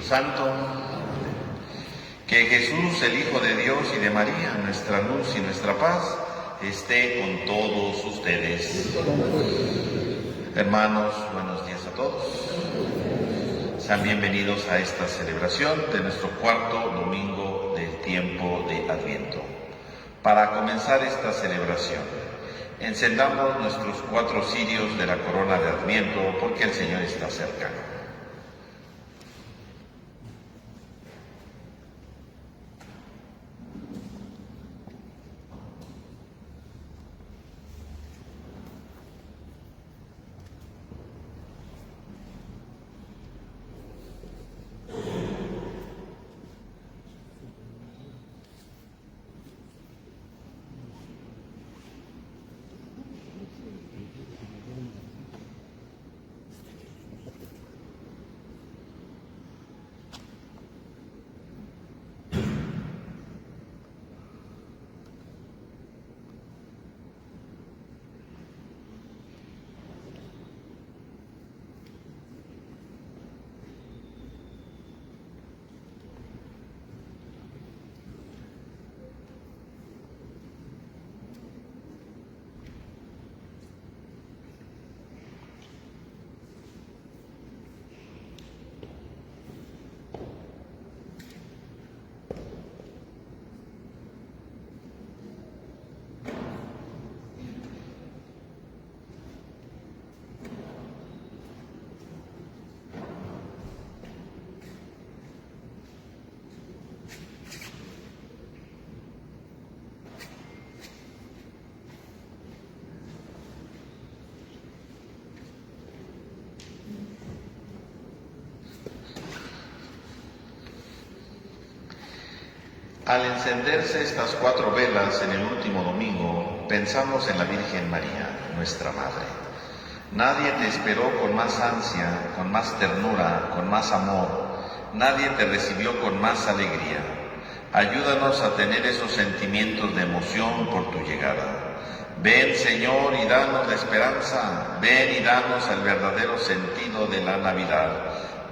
Santo. Que Jesús, el Hijo de Dios y de María, nuestra luz y nuestra paz, esté con todos ustedes. Hermanos, buenos días a todos. Sean bienvenidos a esta celebración de nuestro cuarto domingo del tiempo de Adviento. Para comenzar esta celebración, encendamos nuestros 4 cirios de la corona de Adviento, porque el Señor está cerca. Al encenderse estas 4 velas en el último domingo, pensamos en la Virgen María, nuestra Madre. Nadie te esperó con más ansia, con más ternura, con más amor. Nadie te recibió con más alegría. Ayúdanos a tener esos sentimientos de emoción por tu llegada. Ven, Señor, y danos la esperanza. Ven y danos el verdadero sentido de la Navidad.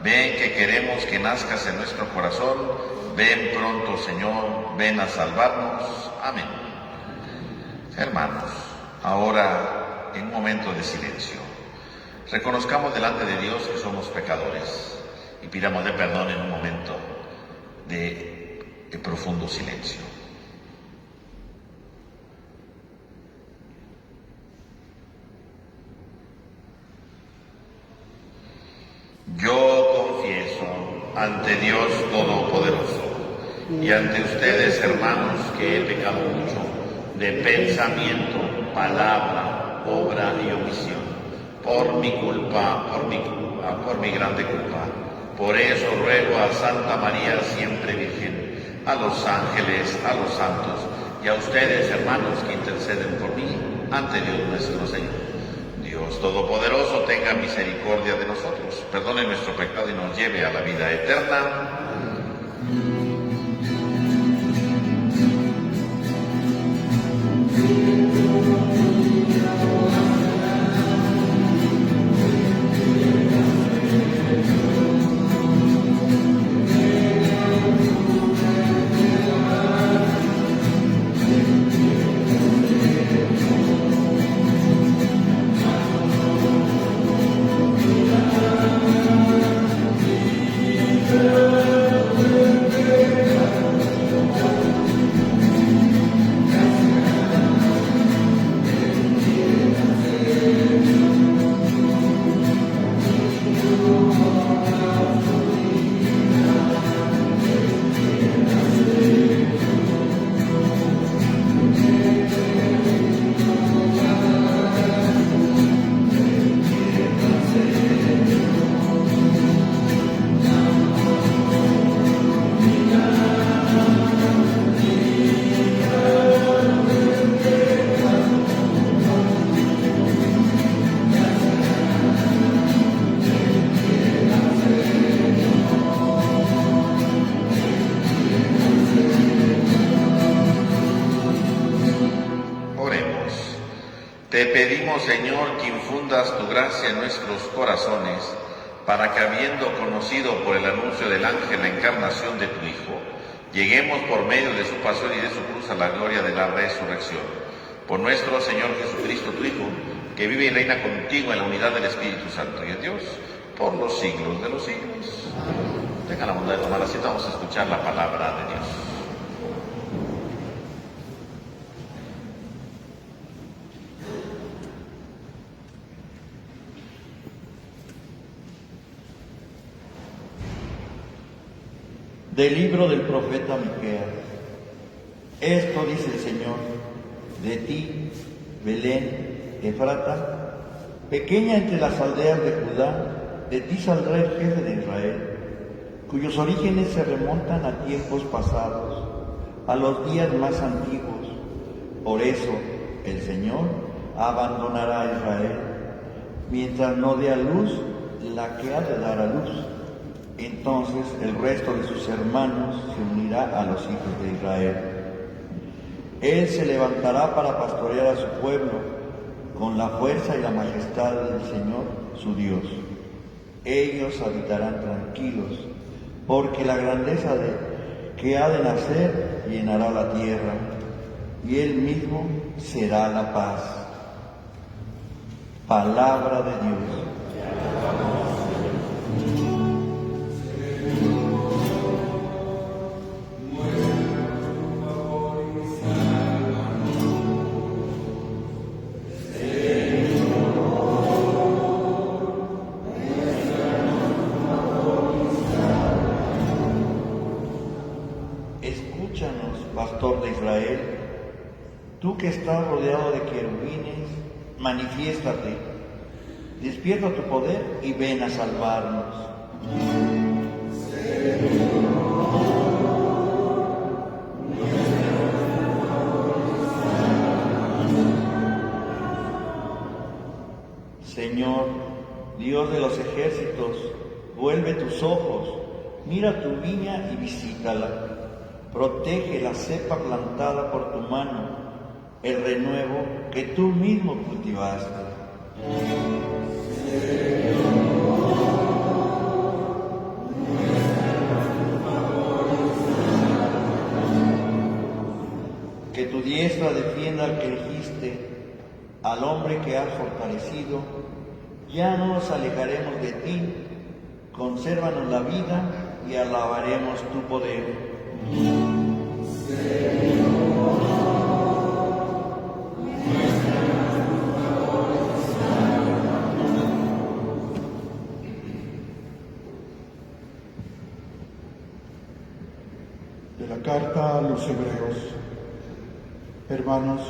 Ven que queremos que nazcas en nuestro corazón. Ven pronto, Señor, ven a salvarnos. Amén. Hermanos, ahora, en un momento de silencio, reconozcamos delante de Dios que somos pecadores y pidámosle perdón en un momento de profundo silencio. Yo confieso ante Dios Todopoderoso y ante ustedes, hermanos, que he pecado mucho de pensamiento, palabra, obra y omisión, por mi grande culpa. Por eso ruego a Santa María, siempre Virgen, a los ángeles, a los santos y a ustedes, hermanos, que interceden por mí ante Dios nuestro Señor. Dios Todopoderoso tenga misericordia de nosotros, perdone nuestro pecado y nos lleve a la vida eterna. Te pedimos, Señor, que infundas tu gracia en nuestros corazones, para que habiendo conocido por el anuncio del ángel la encarnación de tu Hijo, lleguemos por medio de su pasión y de su cruz a la gloria de la resurrección. Por nuestro Señor Jesucristo, tu Hijo, que vive y reina contigo en la unidad del Espíritu Santo y de Dios, por los siglos de los siglos. Tengan la bondad de tomar asiento, vamos a escuchar la palabra de Dios. Del libro del profeta Miqueas. Esto dice el Señor: de ti, Belén, Efrata, pequeña entre las aldeas de Judá, de ti saldrá el jefe de Israel, cuyos orígenes se remontan a tiempos pasados, a los días más antiguos. Por eso el Señor abandonará a Israel, mientras no dé a luz la que ha de dar a luz. Entonces el resto de sus hermanos se unirá a los hijos de Israel. Él se levantará para pastorear a su pueblo con la fuerza y la majestad del Señor, su Dios. Ellos habitarán tranquilos, porque la grandeza que ha de nacer llenará la tierra, y Él mismo será la paz. Palabra de Dios. Escúchanos, pastor de Israel, tú que estás rodeado de querubines, manifiéstate, despierta tu poder y ven a salvarnos. Señor, Dios de los ejércitos, vuelve tus ojos, mira tu viña y visítala. Protege la cepa plantada por tu mano, el renuevo que tú mismo cultivaste. Que tu diestra defienda al que elegiste, al hombre que has fortalecido. Ya no nos alejaremos de ti, consérvanos la vida y alabaremos tu poder. De la carta a los Hebreos. Hermanos,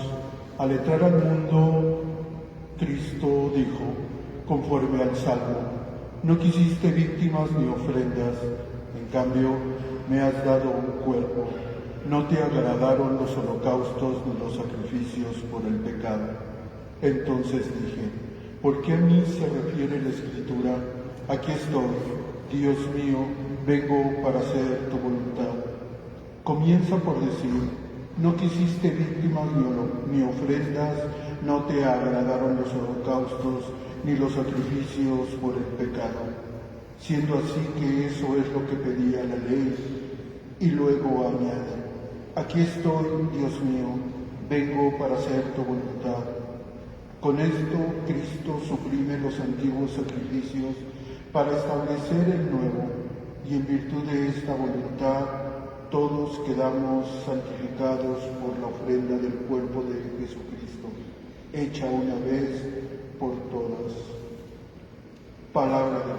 al entrar al mundo, Cristo dijo, conforme al Salmo, no quisiste víctimas ni ofrendas, en cambio me has dado un cuerpo. No te agradaron los holocaustos ni los sacrificios por el pecado. Entonces dije, ¿por qué a mí se refiere la Escritura? Aquí estoy, Dios mío, vengo para hacer tu voluntad. Comienza por decir, no quisiste víctimas ni ofrendas, no te agradaron los holocaustos ni los sacrificios por el pecado, siendo así que eso es lo que pedía la ley. Y luego añade, aquí estoy, Dios mío, vengo para hacer tu voluntad. Con esto Cristo suprime los antiguos sacrificios para establecer el nuevo, y en virtud de esta voluntad todos quedamos santificados por la ofrenda del cuerpo de Jesucristo, hecha una vez por todas. Palabra de Dios.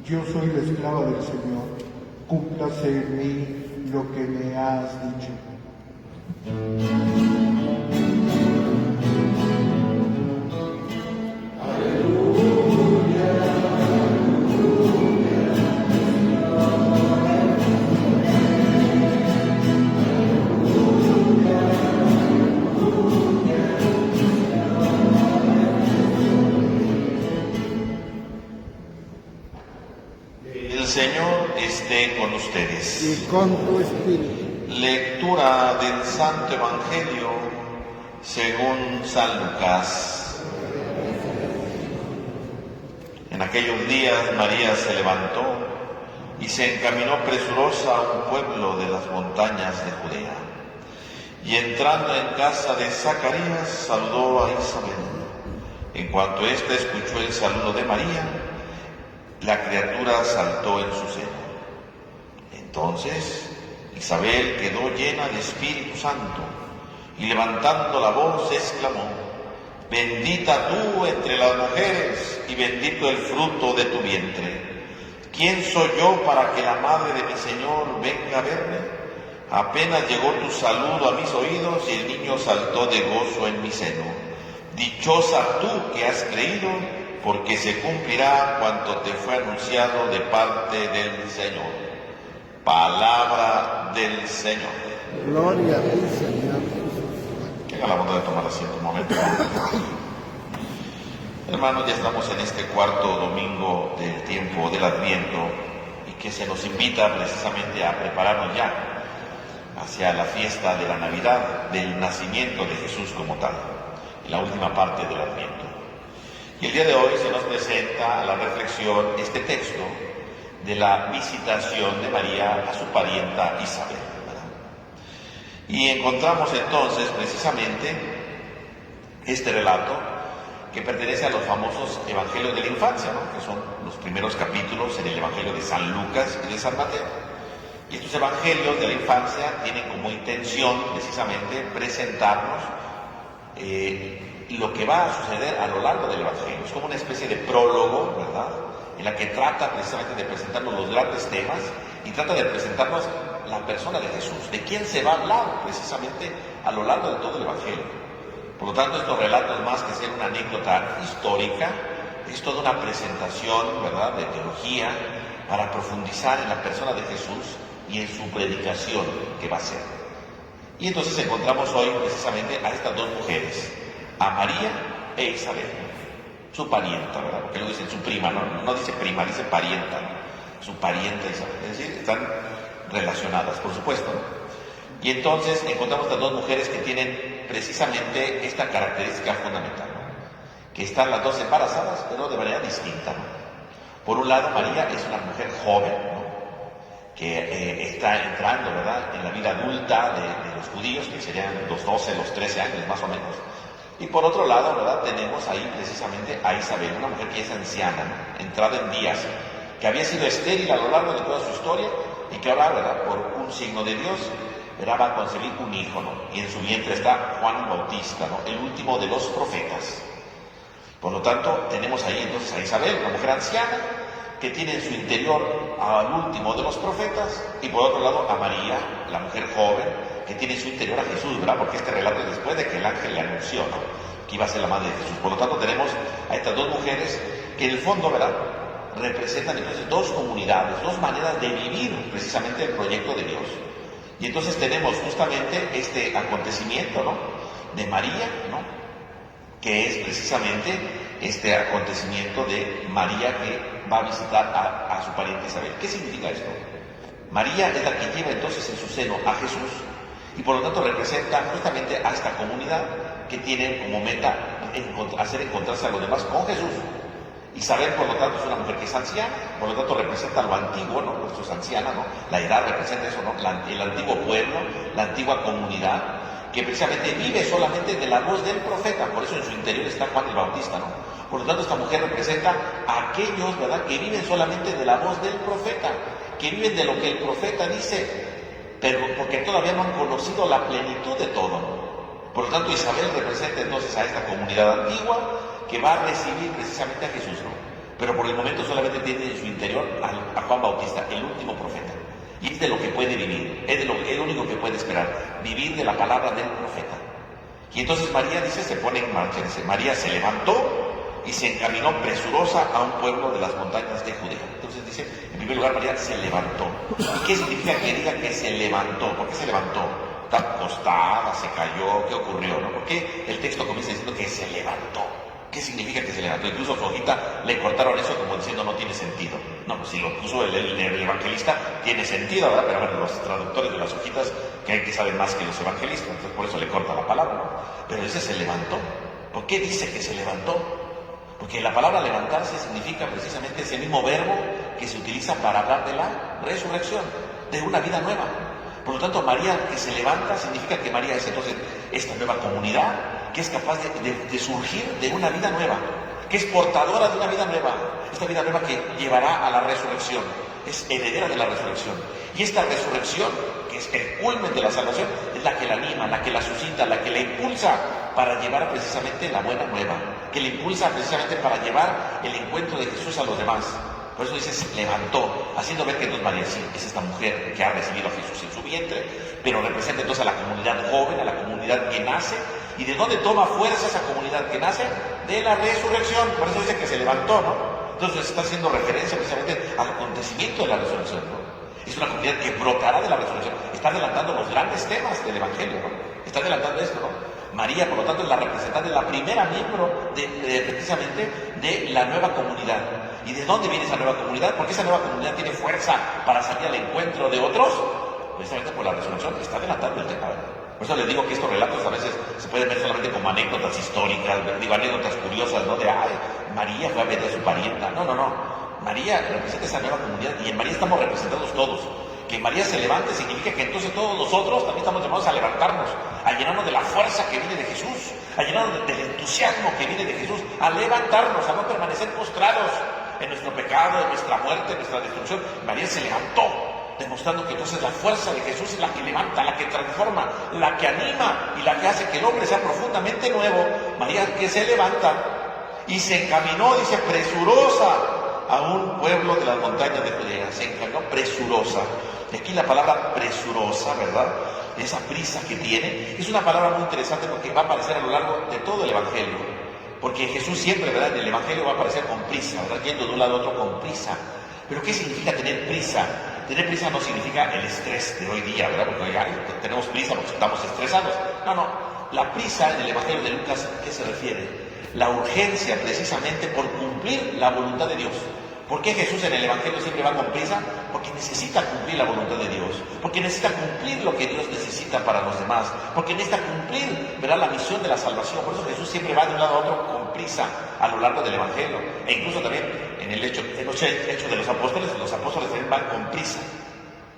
Yo soy la esclava del Señor, cúmplase en mí lo que me has dicho. Señor esté con ustedes. y con tu espíritu. Lectura del Santo Evangelio según San Lucas. En aquellos días María se levantó y se encaminó presurosa a un pueblo de las montañas de Judea. Y entrando en casa de Zacarías, saludó a Isabel. En cuanto ésta escuchó el saludo de María, la criatura saltó en su seno. Entonces Isabel quedó llena de Espíritu Santo y levantando la voz exclamó: bendita tú entre las mujeres y bendito el fruto de tu vientre. ¿Quién soy yo para que la madre de mi Señor venga a verme? Apenas llegó tu saludo a mis oídos y el niño saltó de gozo en mi seno. Dichosa tú que has creído, porque se cumplirá cuanto te fue anunciado de parte del Señor. Palabra del Señor. Gloria a ti, Señor. Que haga la bondad de tomar asiento un momento. Hermanos, ya estamos en este cuarto domingo del tiempo del Adviento y que se nos invita precisamente a prepararnos ya hacia la fiesta de la Navidad, del nacimiento de Jesús como tal, en la última parte del Adviento. Y el día de hoy se nos presenta a la reflexión este texto de la visitación de María a su parienta Isabel, ¿verdad? Y encontramos entonces precisamente este relato que pertenece a los famosos evangelios de la infancia, ¿no? Que son los primeros capítulos en el evangelio de San Lucas y de San Mateo. Y estos evangelios de la infancia tienen como intención precisamente presentarnos lo que va a suceder a lo largo del evangelio. Es como una especie de prólogo, ¿verdad?, en la que trata precisamente de presentarnos los grandes temas y trata de presentarnos la persona de Jesús, de quién se va a hablar precisamente a lo largo de todo el evangelio. Por lo tanto, estos relatos, más que ser una anécdota histórica, es toda una presentación, ¿verdad?, de teología para profundizar en la persona de Jesús y en su predicación que va a hacer. Y entonces encontramos hoy precisamente a estas dos mujeres, a María e Isabel, su parienta, ¿verdad? Porque luego dicen su prima, no dice prima, dice parienta, ¿no? Su parienta Isabel, es decir, están relacionadas, por supuesto, ¿no? Y entonces encontramos a estas dos mujeres que tienen precisamente esta característica fundamental, ¿no? Que están las dos embarazadas, pero de manera distinta, ¿no? Por un lado, María es una mujer joven, ¿no?, que está entrando, ¿verdad?, en la vida adulta de los judíos, que serían los 12, los 13 años más o menos. Y por otro lado, ¿verdad?, tenemos ahí precisamente a Isabel, una mujer que es anciana, ¿no?, entrada en días, que había sido estéril a lo largo de toda su historia y que ahora, ¿verdad?, por un signo de Dios, ¿verdad?, va a concebir un hijo, ¿no? Y en su vientre está Juan Bautista, ¿no?, el último de los profetas. Por lo tanto, tenemos ahí entonces a Isabel, una mujer anciana, que tiene en su interior al último de los profetas, y por otro lado a María, la mujer joven, que tiene en su interior a Jesús, ¿verdad? Porque este relato es después de que el ángel le anunció, ¿no?, que iba a ser la madre de Jesús. Por lo tanto, tenemos a estas dos mujeres que en el fondo, ¿verdad?, representan entonces dos comunidades, dos maneras de vivir precisamente el proyecto de Dios. Y entonces tenemos justamente este acontecimiento, ¿no?, de María, ¿no?, que es precisamente este acontecimiento de María que va a visitar a su pariente Isabel. ¿Qué significa esto? María es la que lleva entonces en su seno a Jesús y por lo tanto representa justamente a esta comunidad que tiene como meta hacer encontrarse a los demás con Jesús. Isabel, por lo tanto, es una mujer que es anciana, por lo tanto representa lo antiguo, ¿no? Esto es anciana, ¿no? La edad representa eso, ¿no? El antiguo pueblo, la antigua comunidad, que precisamente vive solamente de la voz del profeta, por eso en su interior está Juan el Bautista, ¿no? Por lo tanto, esta mujer representa a aquellos, ¿verdad?, que viven solamente de la voz del profeta, que viven de lo que el profeta dice, pero porque todavía no han conocido la plenitud de todo, ¿no? Por lo tanto, Isabel representa entonces a esta comunidad antigua que va a recibir precisamente a Jesús, ¿no? Pero por el momento solamente tiene en su interior a Juan Bautista, el último profeta. Y es de lo que puede vivir, es lo único que puede esperar, vivir de la palabra del profeta. Y entonces María dice, se pone en marcha, dice, María se levantó y se encaminó presurosa a un pueblo de las montañas de Judea. Entonces dice, en primer lugar, María se levantó. ¿Y qué significa que diga que se levantó? ¿Por qué se levantó? ¿Está acostada? ¿Se cayó? ¿Qué ocurrió? ¿No? ¿Por qué el texto comienza diciendo que se levantó? ¿Qué significa que se levantó? Incluso su hojita le cortaron eso como diciendo no tiene sentido. No, pues si lo puso el evangelista, tiene sentido, ¿verdad? Pero bueno, los traductores de las hojitas creen que saben más que los evangelistas, entonces por eso le corta la palabra, ¿no? Pero ese se levantó. ¿Por qué dice que se levantó? Porque la palabra levantarse significa precisamente ese mismo verbo que se utiliza para hablar de la resurrección, de una vida nueva. Por lo tanto, María que se levanta significa que María es entonces esta nueva comunidad que es capaz de surgir de una vida nueva, que es portadora de una vida nueva, esta vida nueva que llevará a la resurrección, es heredera de la resurrección. Y esta resurrección, que es el culmen de la salvación, es la que la anima, la que la suscita, la que la impulsa para llevar precisamente la buena nueva, que le impulsa precisamente para llevar el encuentro de Jesús a los demás. Por eso dice, se levantó, haciendo ver que entonces María sí es esta mujer que ha recibido a Jesús en su vientre, pero representa entonces a la comunidad joven, a la comunidad que nace. ¿Y de dónde toma fuerza esa comunidad que nace? De la resurrección. Por eso dice que se levantó, ¿no? Entonces está haciendo referencia precisamente al acontecimiento de la resurrección, ¿no? Es una comunidad que brotará de la resurrección. Está adelantando los grandes temas del Evangelio, ¿no? Está adelantando esto, ¿no? María, por lo tanto, es la representante, la primera miembro precisamente de la nueva comunidad. ¿Y de dónde viene esa nueva comunidad? Porque esa nueva comunidad tiene fuerza para salir al encuentro de otros, precisamente por la resurrección. Está adelantando el tema, ¿verdad? Por eso les digo que estos relatos a veces se pueden ver solamente como anécdotas históricas, digo, anécdotas curiosas, ¿no? De, ay, María fue a ver a su parienta. No, no, no. María representa esa nueva comunidad y en María estamos representados todos. Que María se levante significa que entonces todos nosotros también estamos llamados a levantarnos, a llenarnos de la fuerza que viene de Jesús, a llenarnos del entusiasmo que viene de Jesús, a levantarnos, a no permanecer postrados en nuestro pecado, en nuestra muerte, en nuestra destrucción. María se levantó, demostrando que entonces la fuerza de Jesús es la que levanta, la que transforma, la que anima y la que hace que el hombre sea profundamente nuevo. María que se levanta y se encaminó, dice, presurosa a un pueblo de las montañas de Judea. Se encaminó presurosa. De aquí la palabra presurosa, ¿verdad? Esa prisa que tiene, es una palabra muy interesante porque va a aparecer a lo largo de todo el Evangelio. Porque Jesús siempre, ¿verdad? En el Evangelio va a aparecer con prisa, ¿verdad? Yendo de un lado a otro con prisa. Pero ¿qué significa tener prisa? Tener prisa no significa el estrés de hoy día, ¿verdad? Porque tenemos prisa porque estamos estresados. No, no. La prisa en el Evangelio de Lucas, ¿a qué se refiere? La urgencia precisamente por cumplir la voluntad de Dios. ¿Por qué Jesús en el Evangelio siempre va con prisa? Porque necesita cumplir la voluntad de Dios, porque necesita cumplir lo que Dios necesita para los demás, porque necesita cumplir, ¿verdad?, la misión de la salvación. Por eso Jesús siempre va de un lado a otro con prisa a lo largo del Evangelio. E incluso también en el hecho de los apóstoles también van con prisa.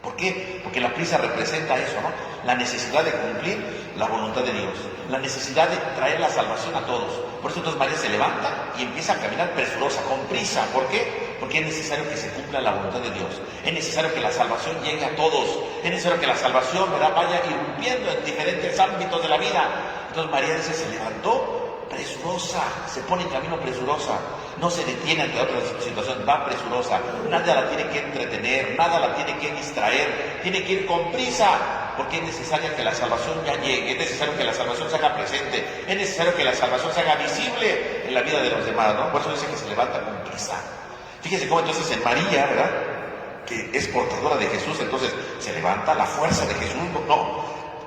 ¿Por qué? Porque la prisa representa eso, ¿no? La necesidad de cumplir la voluntad de Dios, la necesidad de traer la salvación a todos. Por eso entonces María se levanta y empieza a caminar presurosa, con prisa. ¿Por qué? Porque es necesario que se cumpla la voluntad de Dios. Es necesario que la salvación llegue a todos. Es necesario que la salvación, ¿verdad?, vaya irrumpiendo en diferentes ámbitos de la vida. Entonces María dice, se levantó presurosa, se pone en camino presurosa. No se detiene ante otra situación, va presurosa. Nada la tiene que entretener, nada la tiene que distraer. Tiene que ir con prisa, porque es necesario que la salvación ya llegue, es necesario que la salvación se haga presente, es necesario que la salvación se haga visible en la vida de los demás, ¿no? Por eso dice que se levanta con prisa. Fíjense cómo entonces en María, ¿verdad?, que es portadora de Jesús, entonces se levanta la fuerza de Jesús. No,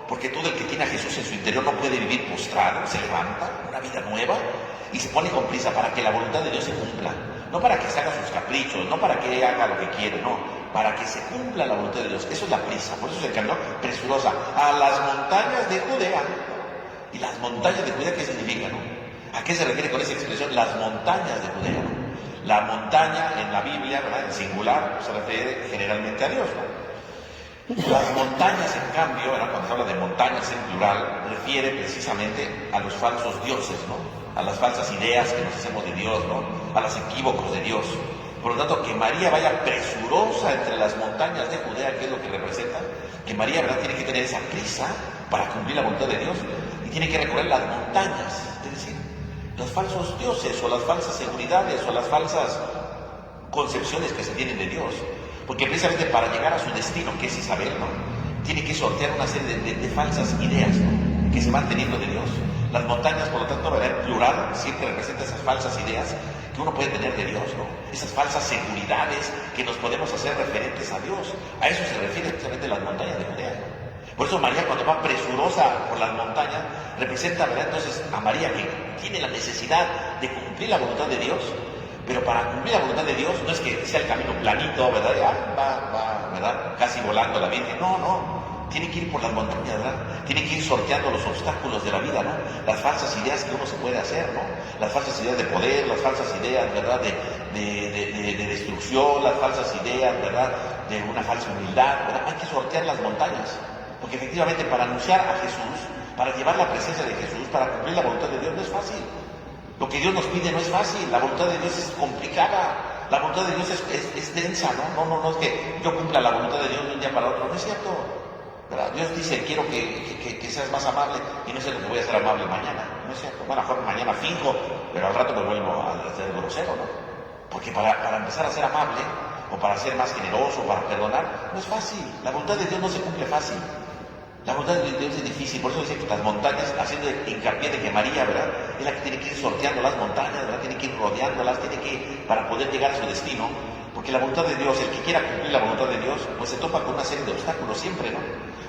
porque todo el que tiene a Jesús en su interior no puede vivir postrado, se levanta, una vida nueva, y se pone con prisa para que la voluntad de Dios se cumpla. No para que se haga sus caprichos, no para que haga lo que quiere, no, para que se cumpla la voluntad de Dios. Eso es la prisa, por eso se encaminó presurosa a las montañas de Judea. ¿Y las montañas de Judea qué significa, no? ¿A qué se refiere con esa expresión, las montañas de Judea, no? La montaña en la Biblia, ¿verdad?, en singular, se refiere generalmente a Dios, ¿no? Las montañas, en cambio, ¿verdad?, cuando se habla de montañas en plural, refiere precisamente a los falsos dioses, ¿no?, a las falsas ideas que nos hacemos de Dios, ¿no?, a los equívocos de Dios. Por lo tanto, que María vaya presurosa entre las montañas de Judea, ¿qué es lo que representa? Que María, ¿verdad?, tiene que tener esa prisa para cumplir la voluntad de Dios y tiene que recorrer las montañas, es decir, los falsos dioses o las falsas seguridades o las falsas concepciones que se tienen de Dios. Porque precisamente para llegar a su destino, que es Isabel, ¿no?, tiene que sortear una serie de falsas ideas, ¿no?, que se van teniendo de Dios. Las montañas, por lo tanto, ¿verdad?, en plural, siempre representan esas falsas ideas que uno puede tener de Dios, ¿no? Esas falsas seguridades que nos podemos hacer referentes a Dios. A eso se refiere precisamente las montañas de Judea, ¿no? Por eso María, cuando va presurosa por las montañas, representa, ¿verdad?, entonces a María, que tiene la necesidad de cumplir la voluntad de Dios, Pero para cumplir la voluntad de Dios no es que sea el camino planito, ¿verdad? Ya va, ¿verdad? Casi volando la Virgen. No. Tiene que ir por las montañas, ¿verdad? Tiene que ir sorteando los obstáculos de la vida, ¿no? Las falsas ideas que uno se puede hacer, ¿no? Las falsas ideas de poder, las falsas ideas, ¿verdad? De destrucción, las falsas ideas, ¿verdad? De una falsa humildad, ¿verdad? Hay que sortear las montañas. Porque efectivamente para anunciar a Jesús, para llevar la presencia de Jesús, para cumplir la voluntad de Dios no es fácil. Lo que Dios nos pide no es fácil, la voluntad de Dios es complicada, la voluntad de Dios es densa, ¿no? No es que yo cumpla la voluntad de Dios de un día para otro, no es cierto. ¿Verdad? Dios dice, quiero que seas más amable, y no es cierto que voy a ser amable mañana, no es cierto. Bueno, a lo mejor mañana finjo, pero al rato me vuelvo a ser grosero, ¿no? Porque para empezar a ser amable, o para ser más generoso, para perdonar, no es fácil. La voluntad de Dios no se cumple fácil. La voluntad de Dios es difícil, por eso dice que las montañas, haciendo hincapié de que María, ¿verdad? Es la que tiene que ir sorteando las montañas, ¿verdad? Tiene que ir rodeándolas, tiene que ir para poder llegar a su destino. Porque la voluntad de Dios, el que quiera cumplir la voluntad de Dios, pues se topa con una serie de obstáculos siempre, ¿no?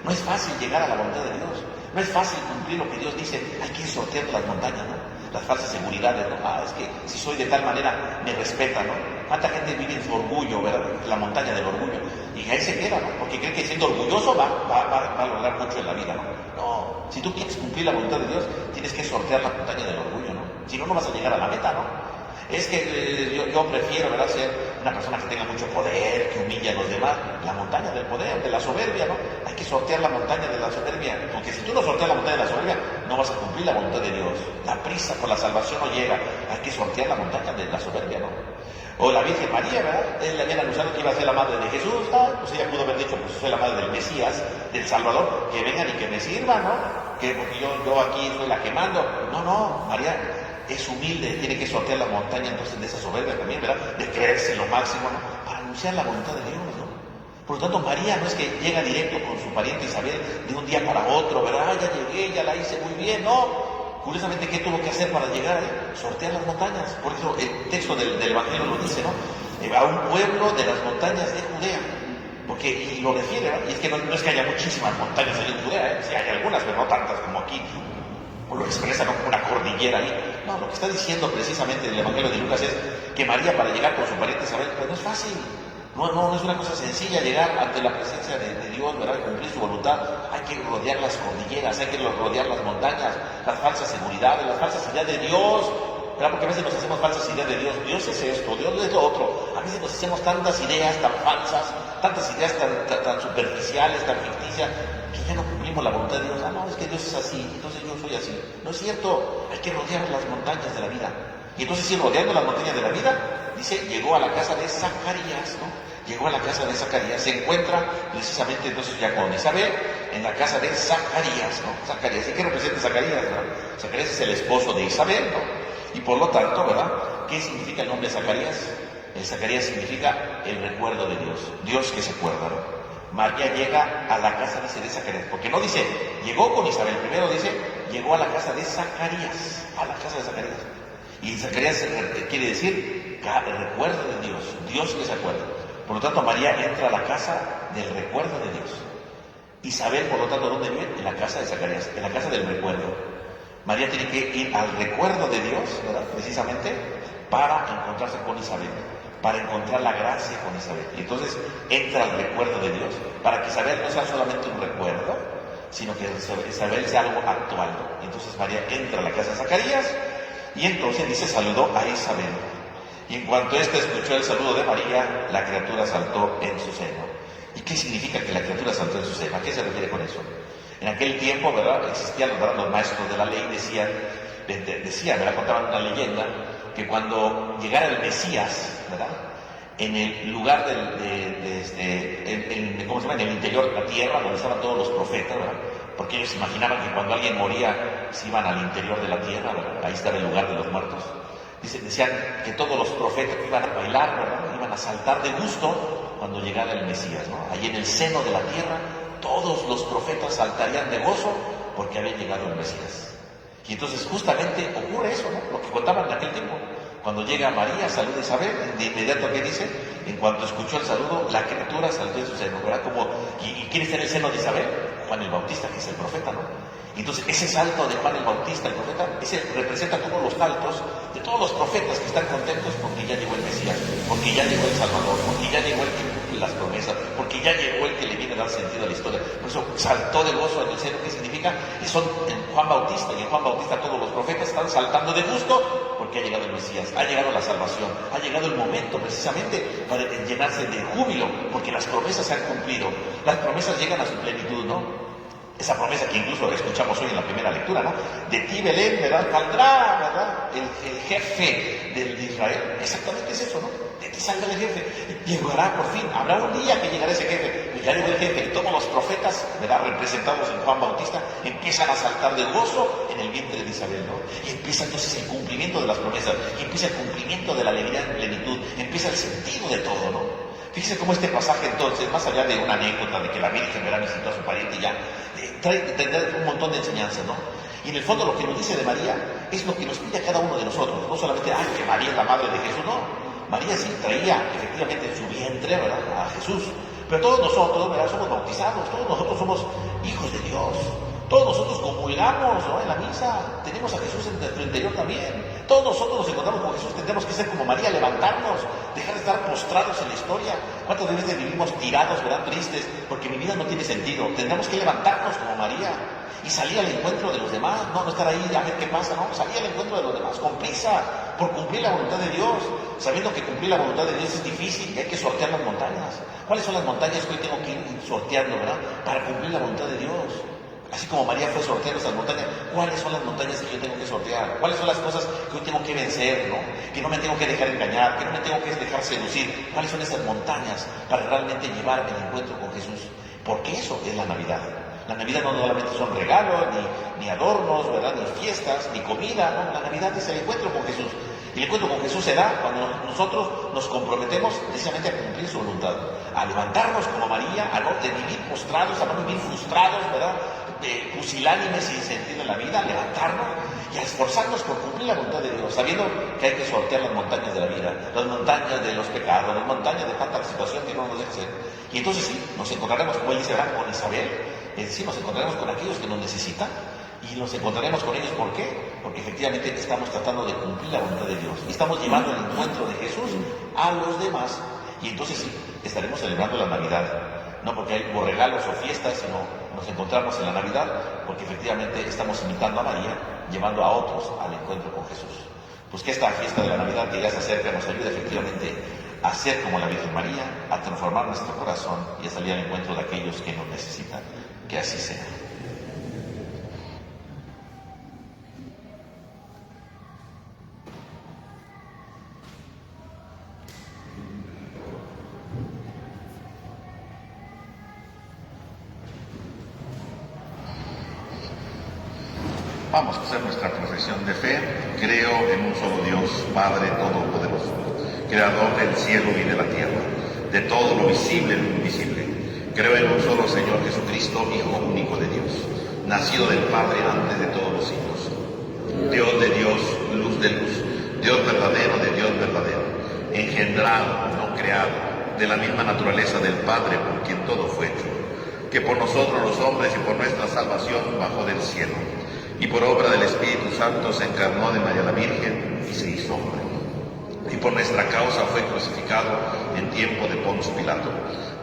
No es fácil llegar a la voluntad de Dios, no es fácil cumplir lo que Dios dice, hay que ir sorteando las montañas, ¿no? Las falsas seguridades, ¿no? Es que si soy de tal manera, me respeta, ¿no? ¿Cuánta gente vive en su orgullo, ¿verdad? La montaña del orgullo. Y ahí se queda, ¿no? Porque cree que siendo orgulloso va a lograr mucho en la vida, ¿no? No, si tú quieres cumplir la voluntad de Dios, tienes que sortear la montaña del orgullo, ¿no? Si no, no vas a llegar a la meta, ¿no? Es que yo prefiero, ¿verdad?, ser una persona que tenga mucho poder, que humille a los demás. La montaña del poder, de la soberbia, ¿no? Hay que sortear la montaña de la soberbia, porque si tú no sorteas la montaña de la soberbia, no vas a cumplir la voluntad de Dios. La prisa por la salvación no llega. Hay que sortear la montaña de la soberbia, ¿no? O la Virgen María, ¿verdad? Él le habían anunciado que iba a ser la madre de Jesús, ¿no? Pues ella pudo haber dicho, pues soy la madre del Mesías, del Salvador, que vengan y que me sirvan, ¿no? Que porque yo aquí soy la que mando. No, María es humilde, tiene que sortear la montaña entonces de esa soberbia también, ¿verdad? De creerse lo máximo, ¿no? Para anunciar la voluntad de Dios, ¿no? Por lo tanto, María no es que llega directo con su pariente Isabel de un día para otro, ¿verdad? Ya llegué, ya la hice muy bien, no. Curiosamente, ¿qué tuvo que hacer para llegar ahí? Sortear las montañas. Por eso el texto del Evangelio lo dice, ¿no? A un pueblo de las montañas de Judea. Porque, y lo refiere, ¿verdad? Y es que no es que haya muchísimas montañas ahí en Judea, ¿eh? Sí, hay algunas, pero no tantas como aquí. O lo expresa, ¿no?, como una cordillera ahí. No, lo que está diciendo precisamente el Evangelio de Lucas es que María, para llegar con su pariente Isabel, pues no es fácil. No es una cosa sencilla llegar ante la presencia de Dios, ¿verdad?, y cumplir su voluntad. Hay que rodear las cordilleras, hay que rodear las montañas, las falsas seguridades, las falsas ideas de Dios, ¿verdad? Porque a veces nos hacemos falsas ideas de Dios. Dios es esto, Dios es lo otro. A veces nos hacemos tantas ideas tan falsas, tantas ideas tan superficiales, tan ficticias, que ya no cumplimos la voluntad de Dios. No, es que Dios es así, entonces yo soy así. No es cierto, hay que rodear las montañas de la vida. Y entonces, si rodeando las montañas de la vida, dice, llegó a la casa de Zacarías, ¿no? Llegó a la casa de Zacarías, se encuentra precisamente entonces ya con Isabel en la casa de Zacarías, ¿no? Zacarías, ¿y qué representa Zacarías, ¿verdad? Zacarías es el esposo de Isabel, ¿no? Y por lo tanto, ¿verdad?, ¿qué significa el nombre de Zacarías? El Zacarías significa el recuerdo de Dios, Dios que se acuerda, ¿no? María llega a la casa, dice, de Zacarías, porque no dice, llegó con Isabel, primero dice, llegó a la casa de Zacarías, a la casa de Zacarías. Y Zacarías quiere decir el recuerdo de Dios, Dios que se acuerda. Por lo tanto, María entra a la casa del recuerdo de Dios. Isabel, por lo tanto, ¿dónde vive? En la casa de Zacarías, en la casa del recuerdo. María tiene que ir al recuerdo de Dios, ¿verdad?, precisamente para encontrarse con Isabel, para encontrar la gracia con Isabel. Y entonces entra al recuerdo de Dios, para que Isabel no sea solamente un recuerdo, sino que Isabel sea algo actual. Y entonces María entra a la casa de Zacarías y entonces dice, saludó a Isabel. Y en cuanto éste escuchó el saludo de María, la criatura saltó en su seno. ¿Y qué significa que la criatura saltó en su seno? ¿A qué se refiere con eso? En aquel tiempo, ¿verdad?, existían los maestros de la ley, decían, ¿verdad?, contaban una leyenda, que cuando llegara el Mesías, ¿verdad?, en el lugar ¿cómo se llama?, en el interior de la tierra, donde estaban todos los profetas, ¿verdad?, porque ellos imaginaban que cuando alguien moría, se iban al interior de la tierra, ¿verdad?, ahí estaba el lugar de los muertos. Decían que todos los profetas iban a bailar, ¿verdad?, iban a saltar de gusto cuando llegara el Mesías, ¿no? Allí en el seno de la tierra, todos los profetas saltarían de gozo porque había llegado el Mesías. Y entonces justamente ocurre eso, ¿no?, lo que contaban en aquel tiempo. Cuando llega María, saluda a Isabel, de inmediato, ¿qué dice? En cuanto escuchó el saludo, la criatura saltó en su seno, ¿verdad? Como, ¿y quién está en el seno de Isabel? Juan el Bautista, que es el profeta, ¿no? Entonces, ese salto de Juan el Bautista, el profeta, ese representa todos los saltos de todos los profetas que están contentos porque ya llegó el Mesías, porque ya llegó el Salvador, porque ya llegó el que cumple las promesas, porque ya llegó el que le viene a dar sentido a la historia. Por eso saltó de gozo en el seno. ¿Qué significa? Y son en Juan Bautista, y en Juan Bautista todos los profetas están saltando de gusto porque ha llegado el Mesías, ha llegado la salvación, ha llegado el momento precisamente para llenarse de júbilo, porque las promesas se han cumplido, las promesas llegan a su plenitud, ¿no? Esa promesa que incluso escuchamos hoy en la primera lectura, ¿no? De ti, Belén, ¿verdad? Saldrá, ¿verdad? El jefe de Israel. Exactamente es eso, ¿no? De ti saldrá el jefe. Llegará por fin. Habrá un día que llegará ese jefe. Pues ya llegó el jefe. Y todos los profetas, ¿verdad? Representados en Juan Bautista, empiezan a saltar de gozo en el vientre de Isabel, ¿no? Y empieza entonces el cumplimiento de las promesas. Y empieza el cumplimiento de la alegría en plenitud. Empieza el sentido de todo, ¿no? Fíjese cómo este pasaje entonces, más allá de una anécdota de que la Virgen verá visitó a su pariente y ya, trae un montón de enseñanzas, ¿no? Y en el fondo lo que nos dice de María es lo que nos pide a cada uno de nosotros. No solamente, que María es la madre de Jesús, no. María sí traía efectivamente en su vientre, ¿verdad?, a Jesús. Pero todos nosotros, ¿verdad?, somos bautizados, todos nosotros somos hijos de Dios. Todos nosotros comulgamos, ¿no?, en la misa, tenemos a Jesús en nuestro interior también. Todos nosotros nos encontramos con Jesús, tendremos que ser como María, levantarnos, dejar de estar postrados en la historia. ¿Cuántas veces vivimos tirados, verdad, tristes, porque mi vida no tiene sentido? Tendremos que levantarnos como María y salir al encuentro de los demás, no estar ahí a ver qué pasa, no, salir al encuentro de los demás, con prisa, por cumplir la voluntad de Dios, sabiendo que cumplir la voluntad de Dios es difícil y hay que sortear las montañas. ¿Cuáles son las montañas que hoy tengo que ir sorteando, verdad, para cumplir la voluntad de Dios? Así como María fue sorteando esas montañas, ¿cuáles son las montañas que yo tengo que sortear? ¿Cuáles son las cosas que hoy tengo que vencer, ¿no? Que no me tengo que dejar engañar, que no me tengo que dejar seducir. ¿Cuáles son esas montañas para realmente llevarme al encuentro con Jesús? Porque eso es la Navidad. La Navidad no solamente son regalos, ni adornos, ¿verdad?, ni fiestas, ni comida, ¿no? La Navidad es el encuentro con Jesús. Y el encuentro con Jesús se da cuando nosotros nos comprometemos precisamente a cumplir su voluntad, a levantarnos como María, a no vivir postrados, a no vivir frustrados, ¿verdad?, pusilánimes sin sentido en la vida, a levantarnos y a esforzarnos por cumplir la voluntad de Dios, sabiendo que hay que sortear las montañas de la vida, las montañas de los pecados, las montañas de tanta situación que no nos deja ser. Y entonces sí, nos encontraremos, como él dice, ¿verdad?, con Isabel, sí, nos encontraremos con aquellos que nos necesitan. Y nos encontraremos con ellos, ¿por qué? Porque efectivamente estamos tratando de cumplir la voluntad de Dios. Y estamos llevando el encuentro de Jesús a los demás. Y entonces sí, estaremos celebrando la Navidad. No porque hay regalos o fiestas, sino nos encontramos en la Navidad porque efectivamente estamos imitando a María, llevando a otros al encuentro con Jesús. Pues que esta fiesta de la Navidad que ya se acerca nos ayude efectivamente a ser como la Virgen María, a transformar nuestro corazón y a salir al encuentro de aquellos que nos necesitan. Que así sea. Vamos a hacer nuestra profesión de fe. Creo en un solo Dios, Padre Todopoderoso, Creador del cielo y de la tierra, de todo lo visible y lo invisible. Creo en un solo Señor Jesucristo, Hijo único de Dios, nacido del Padre antes de todos los siglos. Dios de Dios, luz de luz, Dios verdadero de Dios verdadero, engendrado, no creado, de la misma naturaleza del Padre por quien todo fue hecho, que por nosotros los hombres y por nuestra salvación bajó del cielo, y por obra del Espíritu Santo se encarnó de María la Virgen y se hizo hombre. Y por nuestra causa fue crucificado en tiempo de Poncio Pilato.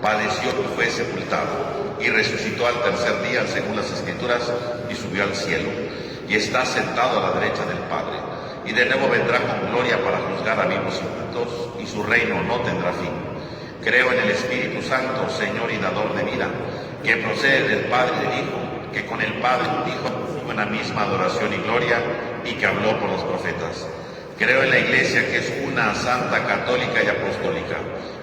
Padeció y fue sepultado, y resucitó al tercer día según las Escrituras, y subió al cielo, y está sentado a la derecha del Padre. Y de nuevo vendrá con gloria para juzgar a vivos y muertos, y su reino no tendrá fin. Creo en el Espíritu Santo, Señor y dador de vida, que procede del Padre y del Hijo, que con el Padre y el Hijo tuvo una misma adoración y gloria, y que habló por los profetas. Creo en la Iglesia, que es una, santa, católica y apostólica.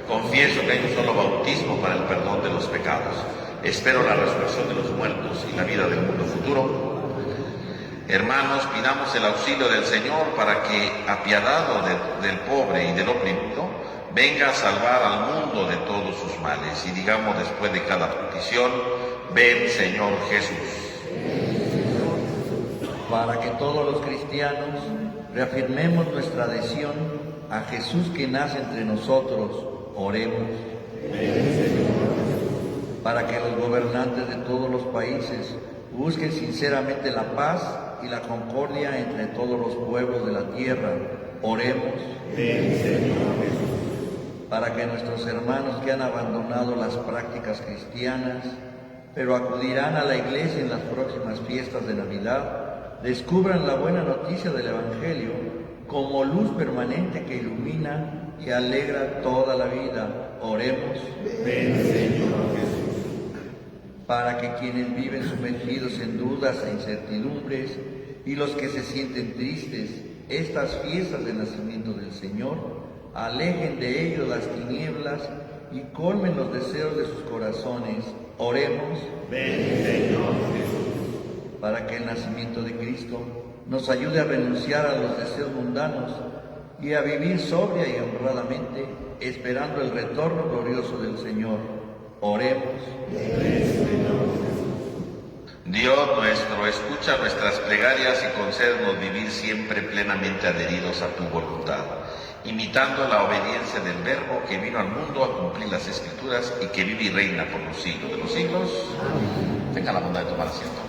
Confieso que hay un solo bautismo para el perdón de los pecados. Espero la resurrección de los muertos y la vida del mundo futuro. Hermanos, pidamos el auxilio del Señor para que, apiadado del pobre y del oprimido, venga a salvar al mundo de todos sus males. Y digamos después de cada petición: ven, Señor Jesús. Para que todos los cristianos reafirmemos nuestra adhesión a Jesús que nace entre nosotros. Oremos. Para que los gobernantes de todos los países busquen sinceramente la paz y la concordia entre todos los pueblos de la tierra. Oremos. Para que nuestros hermanos que han abandonado las prácticas cristianas, pero acudirán a la iglesia en las próximas fiestas de Navidad, descubran la buena noticia del Evangelio como luz permanente que ilumina y alegra toda la vida. Oremos. Ven, Señor Jesús. Para que quienes viven sumergidos en dudas e incertidumbres y los que se sienten tristes estas fiestas del nacimiento del Señor, alejen de ellos las tinieblas y colmen los deseos de sus corazones. Oremos. Ven, Señor Jesús. Para que el nacimiento de Cristo nos ayude a renunciar a los deseos mundanos y a vivir sobria y honradamente, esperando el retorno glorioso del Señor. Oremos. Dios nuestro, escucha nuestras plegarias y concédenos vivir siempre plenamente adheridos a tu voluntad, imitando la obediencia del Verbo que vino al mundo a cumplir las Escrituras y que vive y reina por los siglos de los siglos. Tenga la bondad de tomar asiento.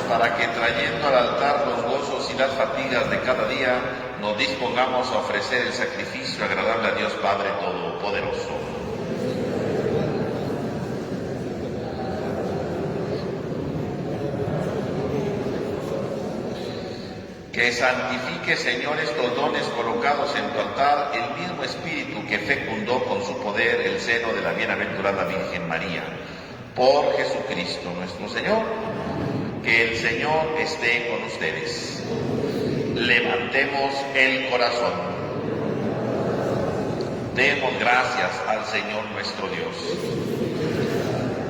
Para que trayendo al altar los gozos y las fatigas de cada día, nos dispongamos a ofrecer el sacrificio agradable a Dios Padre Todopoderoso. Que santifique, Señor, estos dones colocados en tu altar, el mismo Espíritu que fecundó con su poder el seno de la bienaventurada Virgen María. Por Jesucristo nuestro Señor. Que el Señor esté con ustedes. Levantemos el corazón. Demos gracias al Señor nuestro Dios.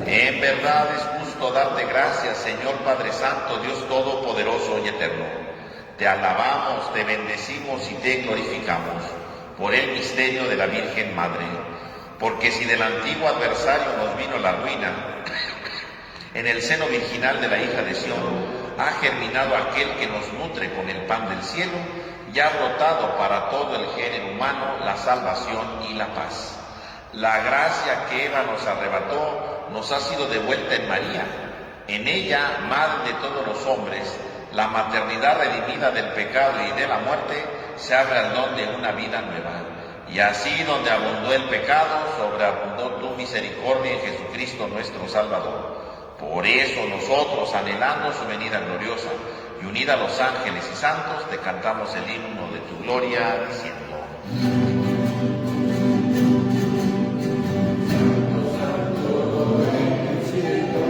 En verdad es justo darte gracias, Señor Padre Santo, Dios Todopoderoso y Eterno. Te alabamos, te bendecimos y te glorificamos por el misterio de la Virgen Madre. Porque si del antiguo adversario nos vino la ruina, en el seno virginal de la hija de Sión ha germinado aquel que nos nutre con el pan del cielo y ha brotado para todo el género humano la salvación y la paz. La gracia que Eva nos arrebató nos ha sido devuelta en María. En ella, madre de todos los hombres, la maternidad redimida del pecado y de la muerte, se abre al don de una vida nueva. Y así, donde abundó el pecado, sobreabundó tu misericordia en Jesucristo nuestro Salvador. Por eso nosotros, anhelando su venida gloriosa y unida a los ángeles y santos, te cantamos el himno de tu gloria, diciendo: Santo, santo en el cielo.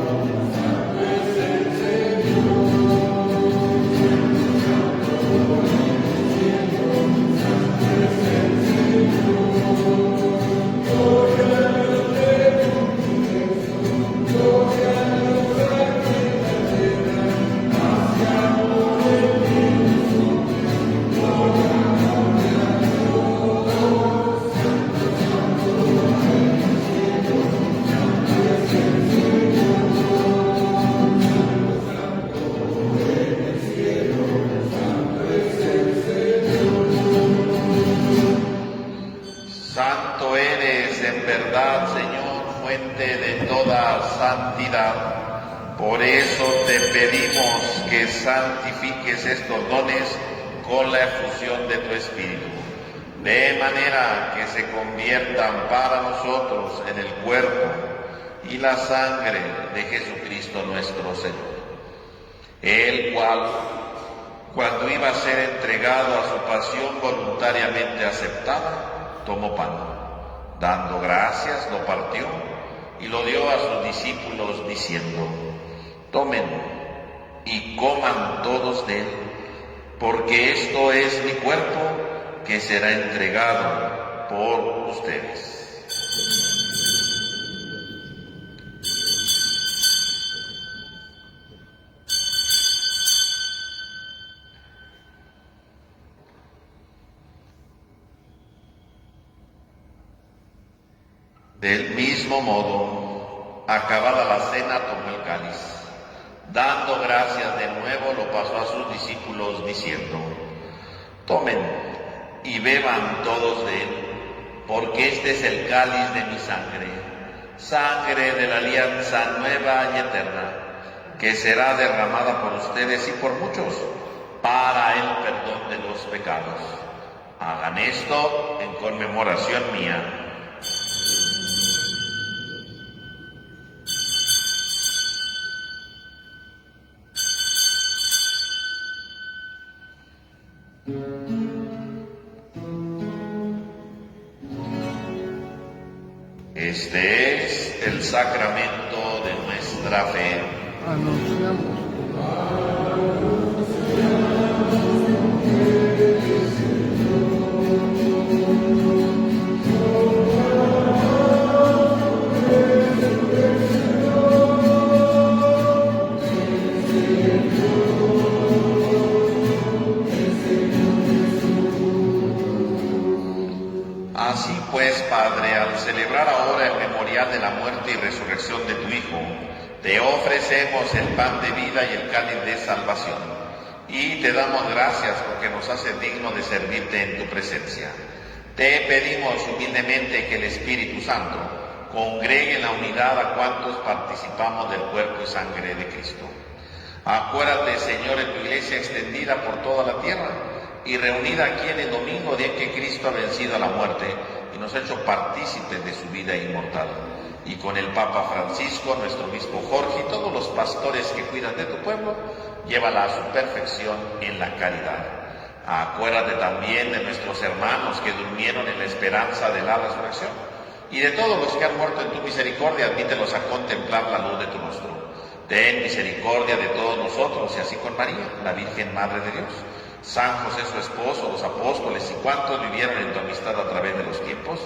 santidad. Por eso te pedimos que santifiques estos dones con la efusión de tu Espíritu, de manera que se conviertan para nosotros en el cuerpo y la sangre de Jesucristo nuestro Señor, el cual, cuando iba a ser entregado a su pasión voluntariamente aceptada, tomó pan, dando gracias, lo partió y lo dio a sus discípulos diciendo: tomen y coman todos de él, porque esto es mi cuerpo que será entregado por ustedes. Del mismo modo, acabada la cena, tomó el cáliz. Dando gracias de nuevo, lo pasó a sus discípulos diciendo: tomen y beban todos de él, porque este es el cáliz de mi sangre, sangre de la alianza nueva y eterna, que será derramada por ustedes y por muchos para el perdón de los pecados. Hagan esto en conmemoración mía. Este es el sacramento de nuestra fe. Anunciamos. Así pues, Padre, al celebrar ahora el memorial de la muerte y resurrección de tu Hijo, te ofrecemos el pan de vida y el cáliz de salvación, y te damos gracias porque nos haces digno de servirte en tu presencia. Te pedimos humildemente que el Espíritu Santo congregue en la unidad a cuantos participamos del cuerpo y sangre de Cristo. Acuérdate, Señor, en tu iglesia extendida por toda la tierra y reunida aquí en el domingo, día en que Cristo ha vencido a la muerte y nos ha hecho partícipes de su vida inmortal. Y con el Papa Francisco, nuestro obispo Jorge y todos los pastores que cuidan de tu pueblo, llévala a su perfección en la caridad. Acuérdate también de nuestros hermanos que durmieron en la esperanza de la resurrección, y de todos los que han muerto en tu misericordia, admítelos a contemplar la luz de tu rostro. Ten misericordia de todos nosotros, y así con María, la Virgen Madre de Dios, San José su esposo, los apóstoles y cuantos vivieron en tu amistad a través de los tiempos,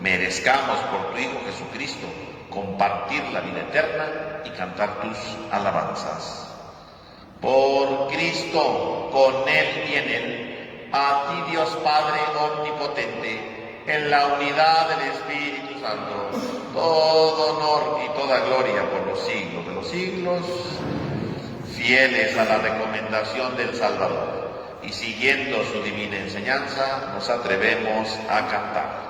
merezcamos por tu Hijo Jesucristo compartir la vida eterna y cantar tus alabanzas. Por Cristo, con Él y en Él, a ti Dios Padre omnipotente, en la unidad del Espíritu Santo, todo honor y toda gloria por los siglos de los siglos. Fieles a la recomendación del Salvador y siguiendo su divina enseñanza, nos atrevemos a cantar.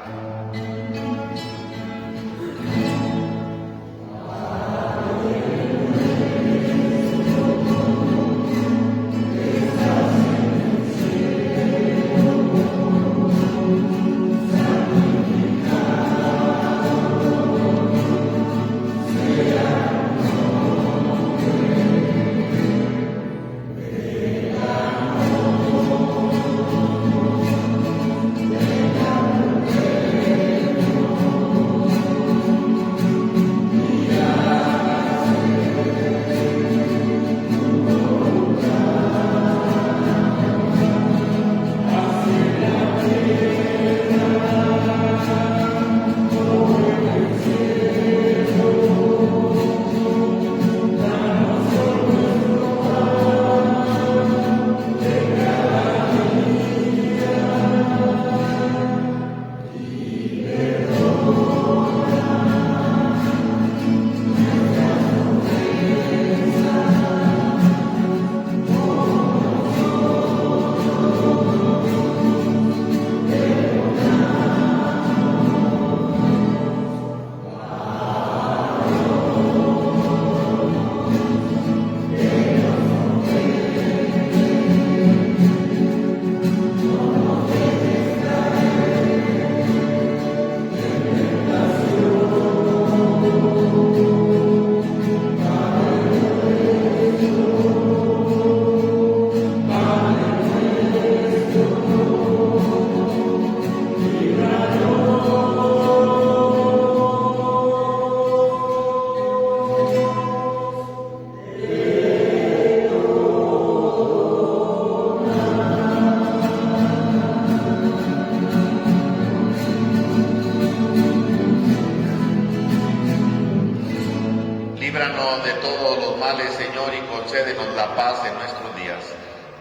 concédenos la paz en nuestros días,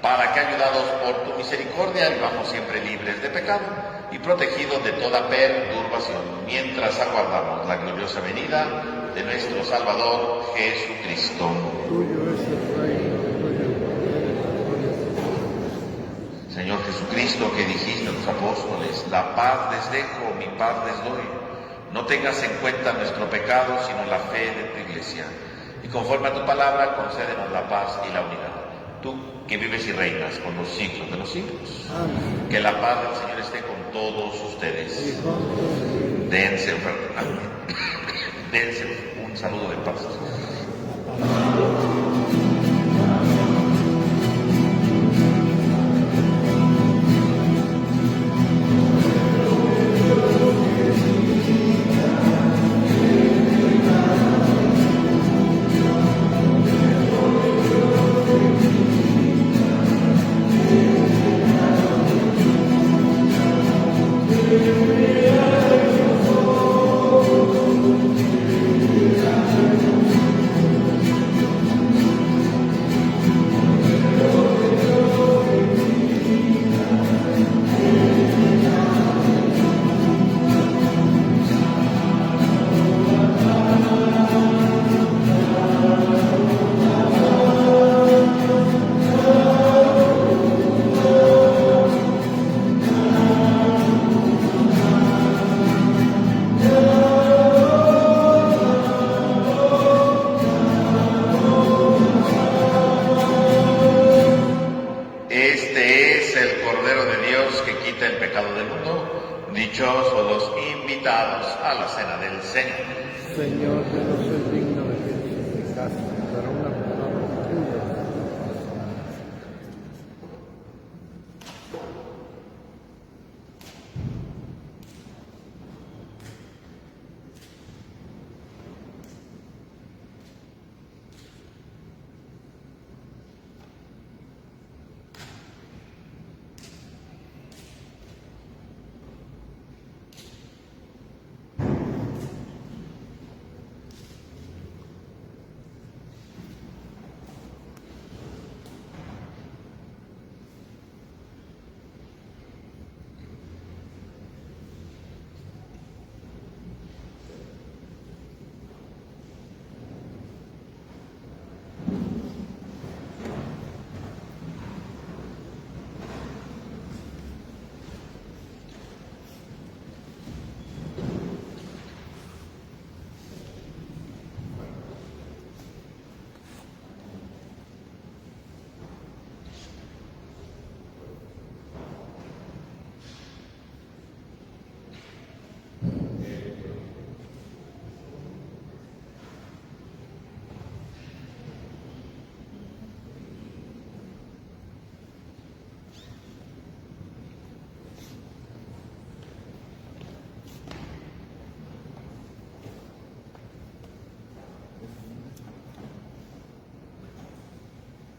para que, ayudados por tu misericordia, vivamos siempre libres de pecado y protegidos de toda perturbación, mientras aguardamos la gloriosa venida de nuestro Salvador Jesucristo. Tuyo es el reino, tuyo el poder y la gloria. Señor Jesucristo, que dijiste a tus apóstoles, la paz les dejo, mi paz les doy. No tengas en cuenta nuestro pecado, sino la fe de tu iglesia. Y conforme a tu palabra, concédenos la paz y la unidad. Tú, que vives y reinas por los siglos de los siglos. Amén. Que la paz del Señor esté con todos ustedes. Y con tu espíritu. Dense un saludo de paz. Este es el Cordero de Dios que quita el pecado del mundo. Dichosos los invitados a la cena del Señor. Señor, yo no soy digno de que entres en mi casa, pero una palabra tuya.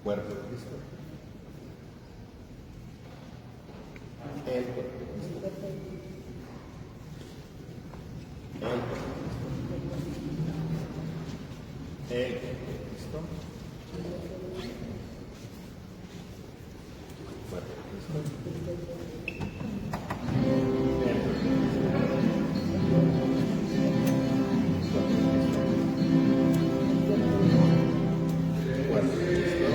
Cuerpo de Cristo. El cuerpo de Cristo. El cuerpo de Cristo. El cuerpo de Cristo. Cuerpo de Cristo. Cuerpo de Cristo.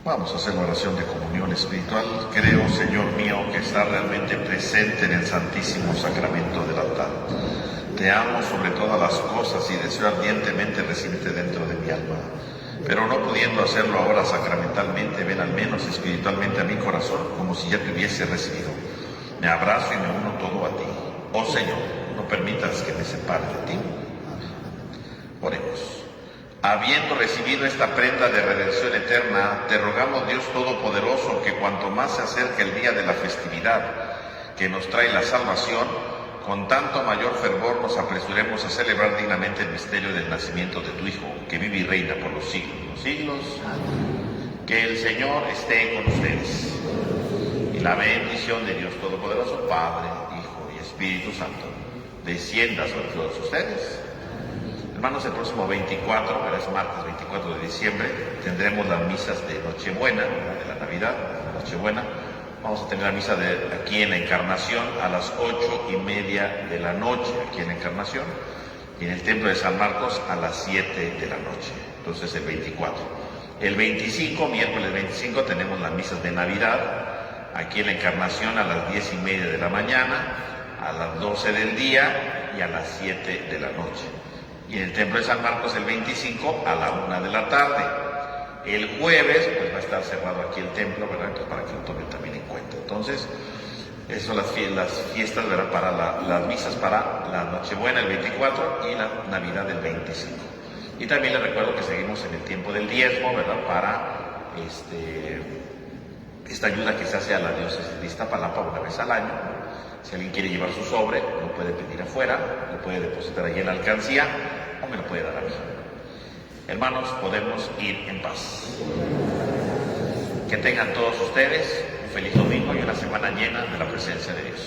Vamos a hacer la oración de comunión espiritual. Creo, Señor mío, que estás realmente presente en el Santísimo Sacramento del altar. Te amo sobre todas las cosas y deseo ardientemente recibirte dentro de mi alma. Pero no pudiendo hacerlo ahora sacramentalmente, ven al menos espiritualmente a mi corazón como si ya te hubiese recibido. Me abrazo y me uno todo a ti. Oh Señor, no permitas que me separe de ti. Oremos. Habiendo recibido esta prenda de redención eterna, te rogamos, Dios Todopoderoso, que cuanto más se acerca el día de la festividad que nos trae la salvación, con tanto mayor fervor nos apresuremos a celebrar dignamente el misterio del nacimiento de tu Hijo, que vive y reina por los siglos de los siglos. Que el Señor esté con ustedes. Y la bendición de Dios Todopoderoso, Padre, Hijo y Espíritu Santo, descienda sobre todos ustedes. Hermanos, el próximo 24, es martes 24 de diciembre, tendremos las misas de Nochebuena, de la Navidad, Nochebuena. Vamos a tener la misa aquí en la Encarnación a las 8:30 de la noche, aquí en la Encarnación, y en el Templo de San Marcos a las 7 de la noche. Entonces el 24. El 25, miércoles 25, tenemos las misas de Navidad, aquí en la Encarnación a las 10:30 de la mañana, a las 12 del día y a las 7 de la noche. Y en el Templo de San Marcos el 25 a la 1 de la tarde. El jueves pues va a estar cerrado aquí el templo, ¿verdad? Entonces, para que lo tomen también en cuenta. Entonces, esas son las fiestas, ¿verdad? Para las misas para la Nochebuena el 24 y la Navidad el 25. Y también les recuerdo que seguimos en el tiempo del diezmo, ¿verdad? Para esta ayuda que se hace a la diócesis de Iztapalapa una vez al año. Si alguien quiere llevar su sobre, lo puede pedir afuera, lo puede depositar allí en la alcancía o me lo puede dar a mí. Hermanos, podemos ir en paz. Que tengan todos ustedes un feliz domingo y una semana llena de la presencia de Dios.